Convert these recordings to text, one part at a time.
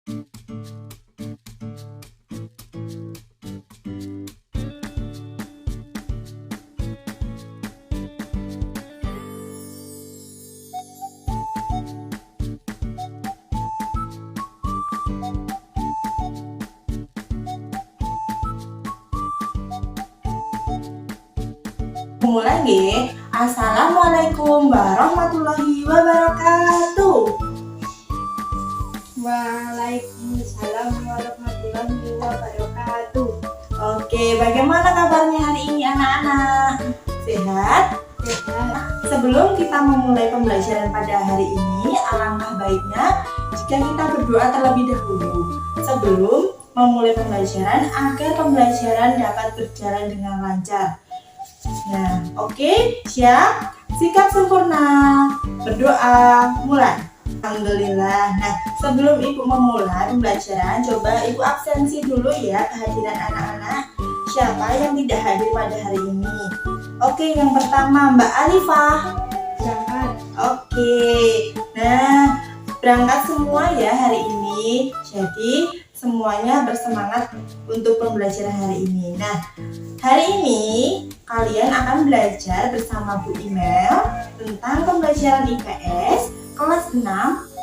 Mulai nggih. Assalamualaikum warahmatullahi wabarakatuh. Waalaikumsalam warahmatullahi wabarakatuh. Oke, bagaimana kabarnya hari ini anak-anak? Sehat? Sehat. Sebelum kita memulai pembelajaran pada hari ini, alangkah baiknya jika kita berdoa terlebih dahulu sebelum memulai pembelajaran agar pembelajaran dapat berjalan dengan lancar. Nah, oke, siap? Sikap sempurna. Berdoa, mulai. Alhamdulillah. Nah, sebelum Ibu memulai pembelajaran, coba Ibu absensi dulu ya kehadiran anak-anak. Siapa yang tidak hadir pada hari ini? Oke, yang pertama Mbak Alifah. Berangkat. Oke. Nah, berangkat semua ya hari ini. Jadi, semuanya bersemangat untuk pembelajaran hari ini. Nah, hari ini kalian akan belajar bersama Bu Imel tentang pembelajaran IPS kelas 6,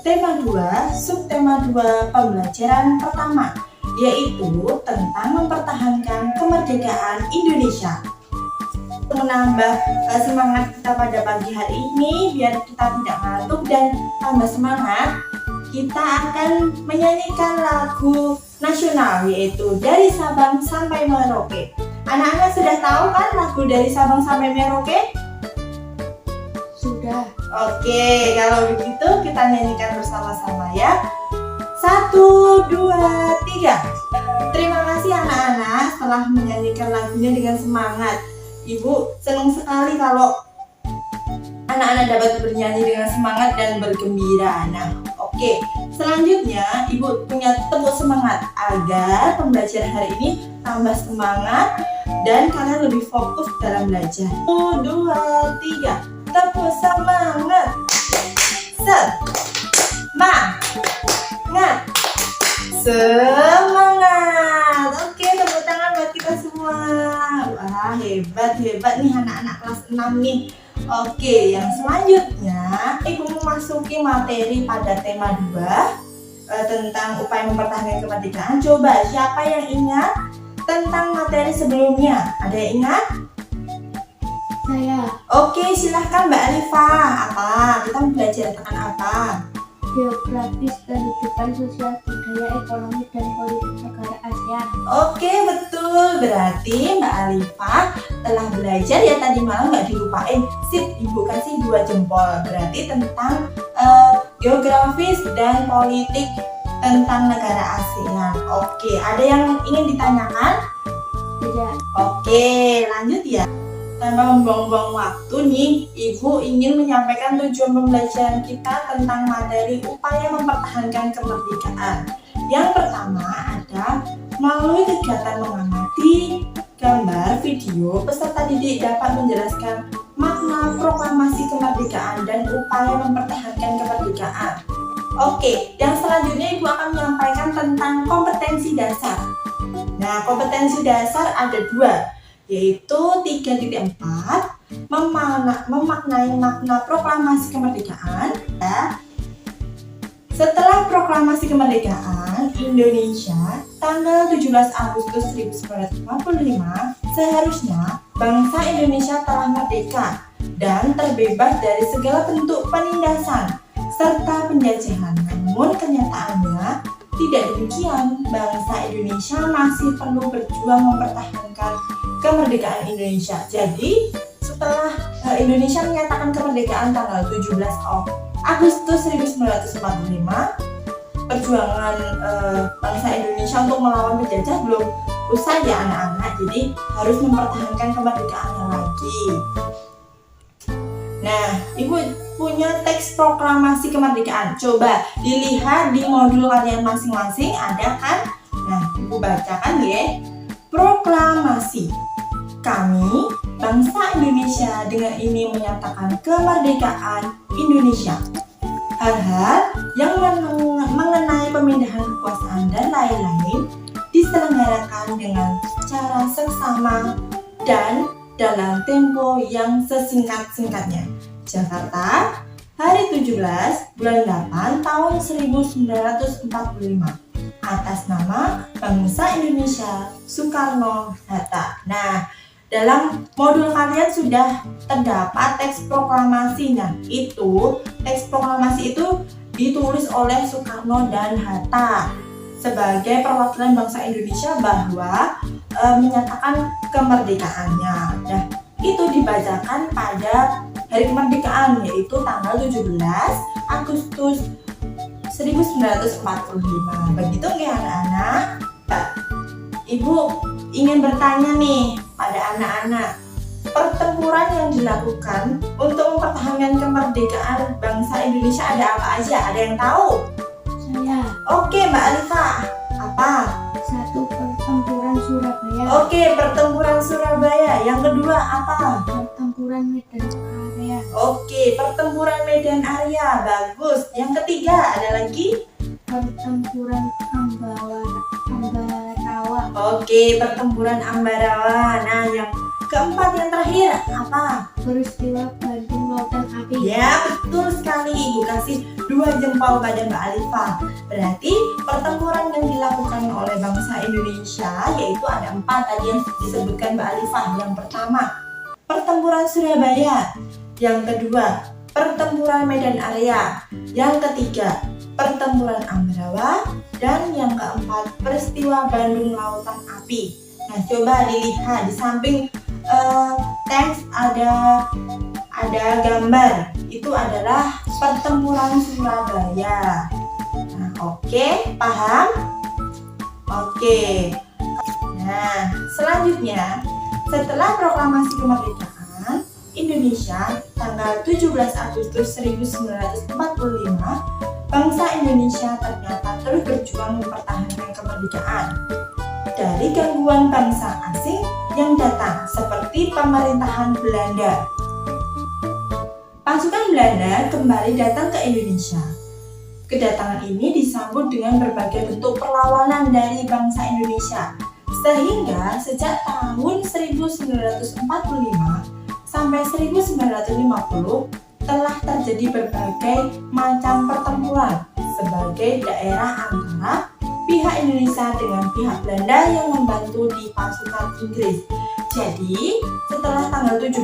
tema 2, subtema 2 pembelajaran pertama, yaitu tentang mempertahankan kemerdekaan Indonesia. Untuk menambah semangat kita pada pagi hari ini, biar kita tidak ngantuk dan tambah semangat, kita akan menyanyikan lagu nasional, yaitu Dari Sabang Sampai Merauke. Anak-anak sudah tahu kan lagu Dari Sabang Sampai Merauke? Sudah. Oke, kalau begitu kita nyanyikan bersama-sama ya. 1, 2, 3. Terima kasih anak-anak telah menyanyikan lagunya dengan semangat. Ibu senang sekali kalau anak-anak dapat bernyanyi dengan semangat dan bergembira. Nah, oke. Selanjutnya, Ibu punya tepuk semangat agar pembelajaran hari ini tambah semangat dan kalian lebih fokus dalam belajar. 1, 2, 3. Tepuk semangat. Semangat. Semangat. Oke, tepuk tangan buat kita semua. Wah, hebat nih anak-anak kelas 6 nih. Oke, yang selanjutnya Ibu memasuki materi pada tema 2 tentang upaya mempertahankan kemerdekaan. Coba siapa yang ingat tentang materi sebelumnya? Ada yang ingat? Saya. Oke, silahkan Mbak Alifah. Apa? Kita mau belajar tentang apa? Geografis, kehidupan sosial, budaya, ekonomi, dan politik negara ASEAN. Oke, betul. Berarti Mbak Alifah telah belajar ya tadi malam, nggak dilupain. Sip, Ibu kasih 2 jempol. Berarti tentang geografis dan politik tentang negara ASEAN. Oke, ada yang ingin ditanyakan? Tidak. Oke, lanjut ya. Tanpa membuang-buang waktu nih, Ibu ingin menyampaikan tujuan pembelajaran kita tentang materi upaya mempertahankan kemerdekaan. Yang pertama ada melalui kegiatan mengamati, gambar, video, peserta didik dapat menjelaskan makna proklamasi kemerdekaan dan upaya mempertahankan kemerdekaan. Oke, yang selanjutnya Ibu akan menyampaikan tentang kompetensi dasar. Nah, kompetensi dasar ada 2, yaitu 3.4 memaknai makna proklamasi kemerdekaan. Setelah proklamasi kemerdekaan Indonesia tanggal 17 Agustus 1945, seharusnya bangsa Indonesia telah merdeka dan terbebas dari segala bentuk penindasan serta penjajahan. Namun kenyataannya tidak demikian. Bangsa Indonesia masih perlu berjuang mempertahankan kemerdekaan Indonesia. Jadi setelah Indonesia menyatakan kemerdekaan tanggal 17 Agustus 1945, perjuangan bangsa Indonesia untuk melawan penjajah belum usai ya anak-anak. Jadi harus mempertahankan kemerdekaannya lagi. Nah, Ibu punya teks proklamasi kemerdekaan. Coba dilihat di modul kalian masing-masing, ada kan? Nah, Ibu bacakan ya. Proklamasi. Kami, bangsa Indonesia, dengan ini menyatakan kemerdekaan Indonesia. Hal-hal yang mengenai pemindahan kekuasaan, dan lain-lain diselenggarakan dengan cara seksama dan dalam tempo yang sesingkat-singkatnya. Jakarta, hari 17 bulan 8 tahun 1945, atas nama Bangsa Indonesia Soekarno-Hatta. Nah, dalam modul kalian sudah terdapat teks proklamasinya. Teks proklamasi itu ditulis oleh Soekarno dan Hatta sebagai perwakilan bangsa Indonesia bahwa menyatakan kemerdekaannya. Nah, itu dibacakan pada hari kemerdekaan, yaitu tanggal 17 Agustus 1945. Begitu nggih anak-anak? Ibu ingin bertanya nih pada anak-anak, pertempuran yang dilakukan untuk mempertahankan kemerdekaan bangsa Indonesia ada apa aja? Ada yang tahu? Saya. Oke, Mbak Alifa. Apa? 1. Pertempuran Surabaya. Oke, pertempuran Surabaya. Yang kedua apa? Pertempuran Medan Area. Oke, pertempuran Medan Area. Bagus. Yang ketiga ada lagi? Pertempuran Ambarawa. Oke, pertempuran Ambarawa. Nah, yang keempat yang terakhir apa? Peristiwa Bandung Lautan Api. Ya, betul sekali. Ibu kasih 2 jempol pada Mbak Alifa. Berarti pertempuran yang dilakukan oleh bangsa Indonesia yaitu ada 4 tadi yang disebutkan Mbak Alifa. Yang pertama, pertempuran Surabaya. Yang kedua, pertempuran Medan Area. Yang ketiga, pertempuran Ambarawa. Dan yang keempat, peristiwa Bandung Lautan Api. Nah, coba dilihat di samping teks ada gambar. Itu adalah pertempuran Surabaya. Nah, oke, paham? Oke. Nah, selanjutnya setelah proklamasi kemerdekaan Indonesia tanggal 17 Agustus 1945, bangsa Indonesia ternyata terus berjuang mempertahankan kemerdekaan dari gangguan bangsa asing yang datang seperti pemerintahan Belanda. Pasukan Belanda kembali datang ke Indonesia. Kedatangan ini disambut dengan berbagai bentuk perlawanan dari bangsa Indonesia, sehingga sejak tahun 1945 sampai 1950 telah terjadi berbagai macam pertempuran sebagai daerah antara pihak Indonesia dengan pihak Belanda yang membantu di pasukan Inggris. Jadi, setelah tanggal 17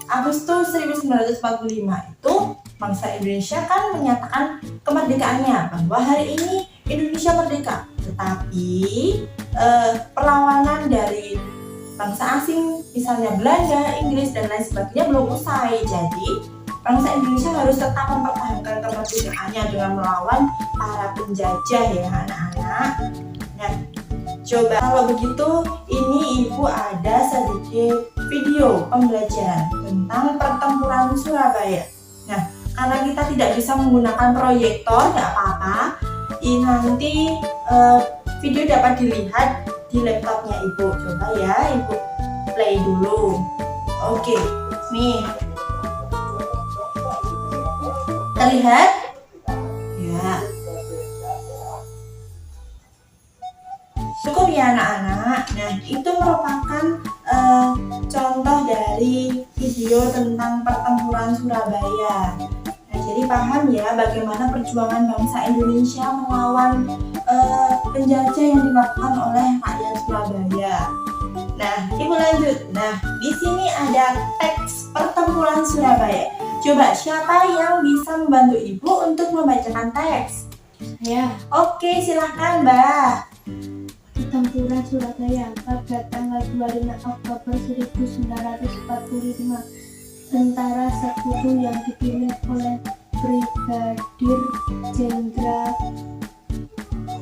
Agustus 1945 itu, bangsa Indonesia kan menyatakan kemerdekaannya bahwa hari ini Indonesia merdeka. Tetapi, perlawanan dari bangsa asing, misalnya Belanda, Inggris, dan lain sebagainya belum usai. Jadi, bangsa Indonesia harus tetap mempertahankan kemerdekaannya dengan melawan para penjajah ya anak-anak. Nah, coba kalau begitu ini ibu ada sedikit video pembelajaran tentang pertempuran Surabaya. Nah, karena kita tidak bisa menggunakan proyektor, nggak apa-apa. Ini nanti video dapat dilihat di laptopnya ibu. Coba ya ibu play dulu. Oke, nih. Terlihat? Ya. Cukup ya anak-anak. Nah, itu merupakan contoh dari video tentang pertempuran Surabaya. Nah, jadi paham ya bagaimana perjuangan bangsa Indonesia melawan penjajah yang dilakukan oleh rakyat Surabaya. Nah, ibu lanjut. Nah, di sini ada teks pertempuran Surabaya. Coba siapa yang bisa membantu ibu untuk membacakan teks? Saya. Oke, silahkan Mbak. Pertempuran Surabaya pada tanggal 25 Oktober 1945. Tentara Sekutu yang dipimpin oleh Brigadir Jenderal.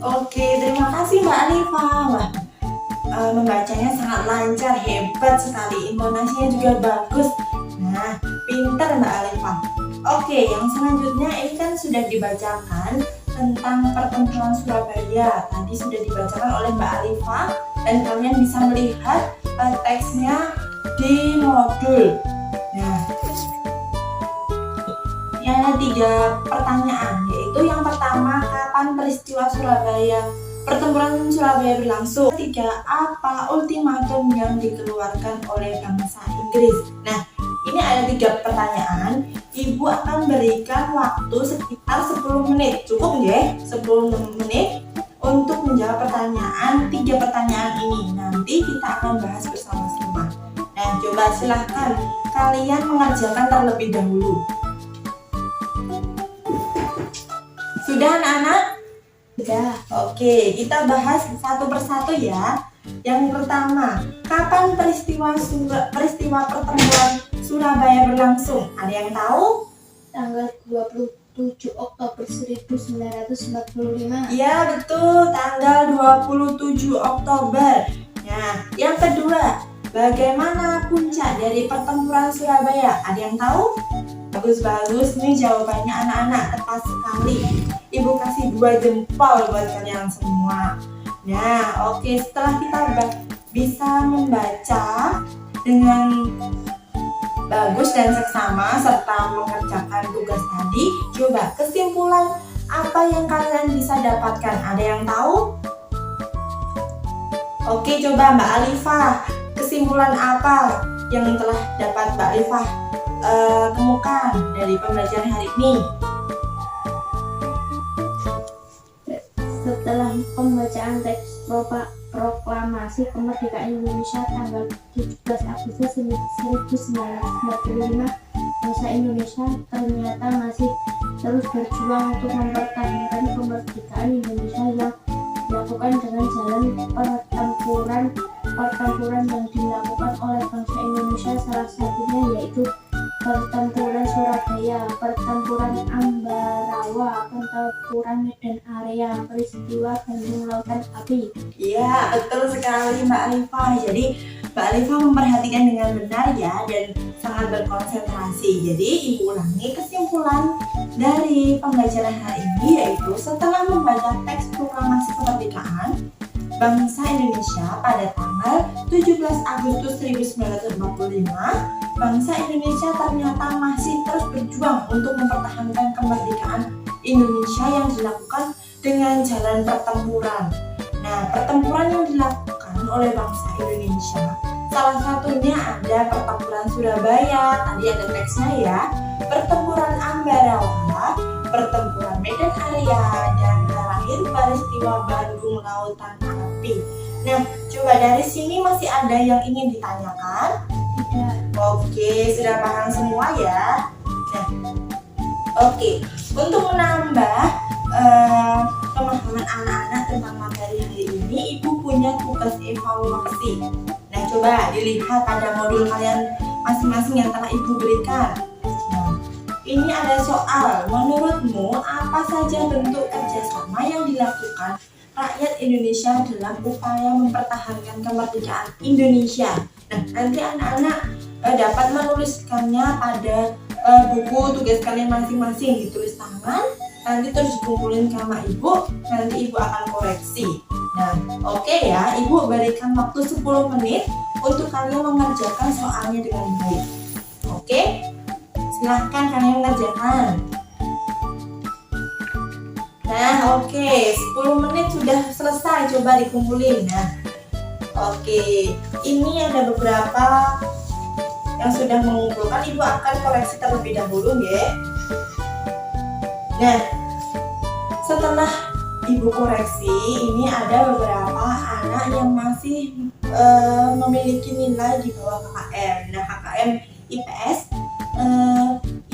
Oke, terima kasih Mbak Alifa. Wah, membacanya sangat lancar, hebat sekali. Intonasinya juga bagus. Nah, pintar Mbak Alifa. Oke, yang selanjutnya ini kan sudah dibacakan tentang pertempuran Surabaya. Tadi sudah dibacakan oleh Mbak Alifa dan kalian bisa melihat teksnya di modul. Nah, ini ada 3 pertanyaan, yaitu yang pertama, kapan kapan peristiwa pertempuran Surabaya berlangsung? Ketiga, apa ultimatum yang dikeluarkan oleh bangsa Inggris? Nah, ini ada 3 pertanyaan. Ibu akan berikan waktu sekitar 10 menit. Cukup ya? 10 menit untuk menjawab 3 pertanyaan ini. Nanti kita akan bahas bersama-sama. Nah, coba silahkan kalian mengerjakan terlebih dahulu. Sudah anak-anak? Sudah. Oke, kita bahas satu persatu ya. Yang pertama, kapan peristiwa pertempuran Surabaya berlangsung? Ada yang tahu? Tanggal 27 Oktober 1945. Iya betul, tanggal 27 Oktober. Nah, yang kedua, bagaimana puncak dari pertempuran Surabaya? Ada yang tahu? Bagus-bagus nih jawabannya anak-anak, tepat sekali. Ibu kasih 2 jempol buat kalian semua. Nah, oke, setelah kita bisa membaca dengan bagus dan seksama serta mengerjakan tugas tadi, coba kesimpulan apa yang kalian bisa dapatkan? Ada yang tahu? Oke, coba Mbak Alifah, kesimpulan apa yang telah dapat Mbak Alifah temukan dari pembelajaran hari ini? Setelah pembacaan teks proklamasi kemerdekaan Indonesia tanggal 17 Agustus 1945, bangsa Indonesia ternyata masih terus berjuang untuk mempertahankan kemerdekaan Indonesia yang dilakukan dengan jalan pertempuran yang dilakukan oleh bangsa Indonesia, salah satunya yaitu pertempuran Surabaya, pertempuran Ambarawa, pertempuran Medan Area, peristiwa Bandung Lautan Api. Iya, betul sekali Mbak Alifah. Jadi Mbak Alifah memperhatikan dengan benar ya dan sangat berkonsentrasi. Jadi ibu ulangi kesimpulan dari pembelajaran hari ini, yaitu setelah membaca teks proklamasi kemerdekaan bangsa Indonesia pada tanggal 17 Agustus 1945, bangsa Indonesia ternyata masih terus berjuang untuk mempertahankan kemerdekaan Indonesia yang dilakukan dengan jalan pertempuran. Nah, pertempuran yang dilakukan oleh bangsa Indonesia, salah satunya ada pertempuran Surabaya, tadi ada teksnya ya, pertempuran Ambarawa, pertempuran Medan Area, dan terakhir peristiwa Bandung Lautan Api. Nah, coba dari sini masih ada yang ingin ditanyakan? Tidak. Oke, sudah paham semua ya. Nah, oke, untuk menambah pemahaman anak-anak tentang materi hari ini, ibu punya tugas evaluasi. Nah, coba dilihat pada modul kalian masing-masing yang telah ibu berikan. Nah, ini ada soal. Menurutmu apa saja bentuk kerjasama yang dilakukan rakyat Indonesia dalam upaya mempertahankan kemerdekaan Indonesia? Nah, nanti anak-anak dapat menuliskannya pada buku tugas kalian masing-masing, ditulis tangan, nanti terus dikumpulin sama ibu, nanti ibu akan koreksi. Nah, oke ya, ibu berikan waktu 10 menit untuk kalian mengerjakan soalnya dengan baik. Oke, silahkan kalian mengerjakan. Nah, oke, 10 menit sudah selesai, coba dikumpulin. Nah, oke, ini ada beberapa yang sudah mengumpulkan, ibu akan koreksi terlebih dahulu ya. Nah, setelah ibu koreksi, ini ada beberapa anak yang masih memiliki nilai di bawah KKM. Nah, KKM IPS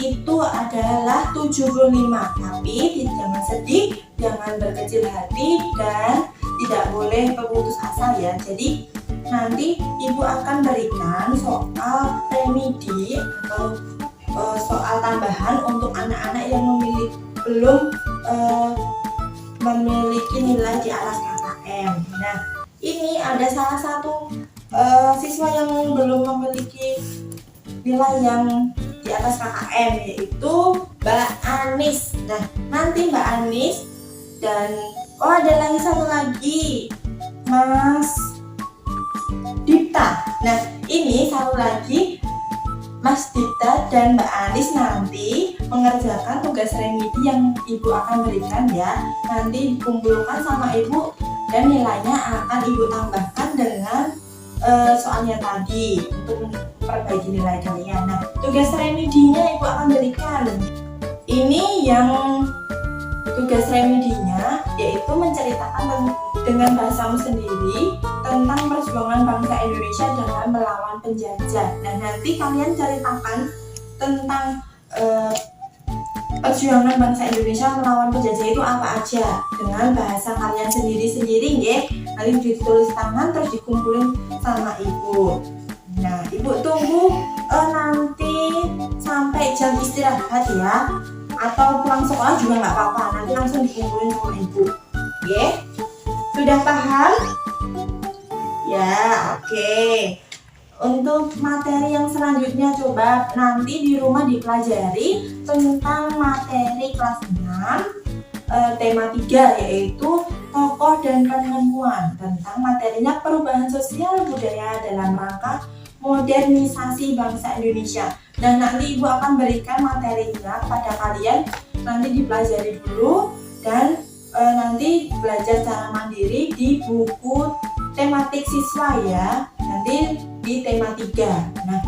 itu adalah 75, tapi jangan sedih, jangan berkecil hati, dan tidak boleh berputus asa ya. Jadi nanti ibu akan berikan soal remedi atau soal tambahan untuk anak-anak yang belum memiliki nilai di atas KKM. Nah, ini ada salah satu siswa yang belum memiliki nilai yang di atas KKM, yaitu Mbak Anis. Nah, nanti Mbak Anis dan ada lagi satu lagi, Mas Dipta. Nah, ini satu lagi Mas Dipta dan Mbak Anis nanti mengerjakan tugas remedi yang ibu akan berikan ya. Nanti dikumpulkan sama ibu dan nilainya akan ibu tambahkan dengan soalnya tadi untuk memperbaiki nilai kalian. Nah, tugas remedinya ibu akan berikan. Ini yang tugas remedinya yaitu menceritakan dengan bahasamu sendiri tentang perjuangan bangsa Indonesia dalam melawan penjajah. Nah, nanti kalian ceritakan tentang perjuangan bangsa Indonesia melawan penjajah itu apa aja dengan bahasa kalian sendiri-sendiri ya. Nanti ditulis tangan terus dikumpulin sama ibu. Nah, ibu tunggu nanti sampai jam istirahat ya, atau pulang sekolah juga nggak apa-apa, nanti langsung dikumpulin sama ibu. Oke, sudah paham? Ya, oke. Untuk materi yang selanjutnya coba nanti di rumah dipelajari tentang materi kelas 6 tema 3 yaitu tokoh dan penemuan, tentang materinya perubahan sosial budaya dalam rangka modernisasi bangsa Indonesia. Dan nanti ibu akan berikan materinya kepada kalian, nanti dipelajari dulu dan nanti belajar secara mandiri di buku tematik siswa ya, nanti di tema 3. Nah,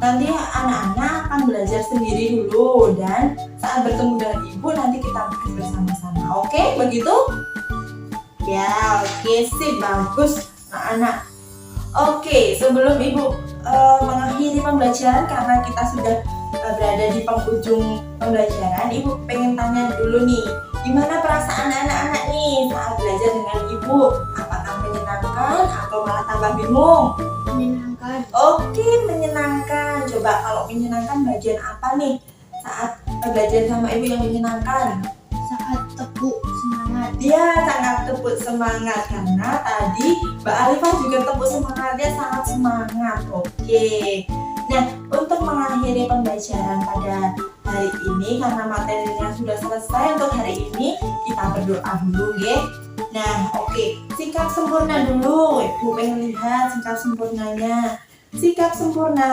nanti anak-anak akan belajar sendiri dulu dan saat bertemu dengan ibu nanti kita bahas bersama-sama. Oke, begitu? Ya, oke, sip, bagus anak-anak. Oke, sebelum ibu mengakhiri pembelajaran karena kita sudah berada di penghujung pembelajaran, ibu pengen tanya dulu nih, gimana perasaan anak-anak nih saat belajar dengan ibu? Apakah menyenangkan atau malah tambah bingung? Menyenangkan. Oke, menyenangkan. Coba kalau menyenangkan bagian apa nih saat belajar sama ibu yang menyenangkan? Saat tepuk semangat. Dia sangat tepuk semangat karena tadi Mbak Alifah juga tepuk semangatnya sangat semangat. Oke. Nah, untuk mengakhiri pembelajaran pada hari ini karena materinya sudah selesai untuk hari ini, kita berdoa dulu ya. Nah, oke. Sikap sempurna dulu. Ibu pengen lihat sikap sempurnanya. Sikap sempurna,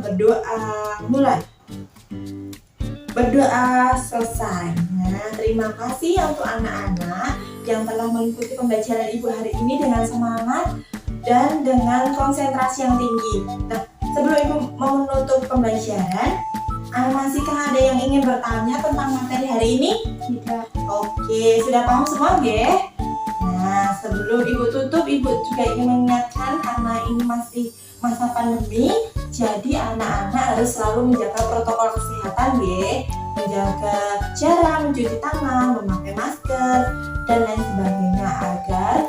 berdoa, mulai. Berdoa selesai. Nah, terima kasih untuk anak-anak yang telah mengikuti pembelajaran ibu hari ini dengan semangat dan dengan konsentrasi yang tinggi. Nah, sebelum ibu menutup pembelajaran, masihkah ada yang ingin bertanya tentang materi hari ini? Tidak. Oke, sudah paham semua ya? Nah, sebelum ibu tutup, ibu juga ingin mengingatkan karena ini masih masa pandemi, jadi anak-anak harus selalu menjaga protokol kesehatan ya, menjaga jarak, mencuci tangan, memakai masker, dan lain sebagainya agar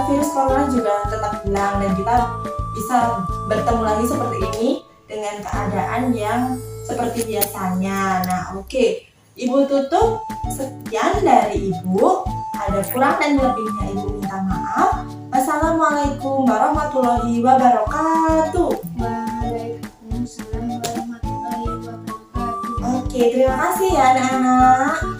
virus corona juga tetap hilang dan kita bisa bertemu lagi seperti ini dengan keadaan yang seperti biasanya. Nah, oke. Ibu tutup. Sekian dari ibu. Ada kurang dan lebihnya ibu minta maaf. Wassalamualaikum warahmatullahi wabarakatuh. Waalaikumsalam warahmatullahi wabarakatuh. Oke, terima kasih ya anak-anak.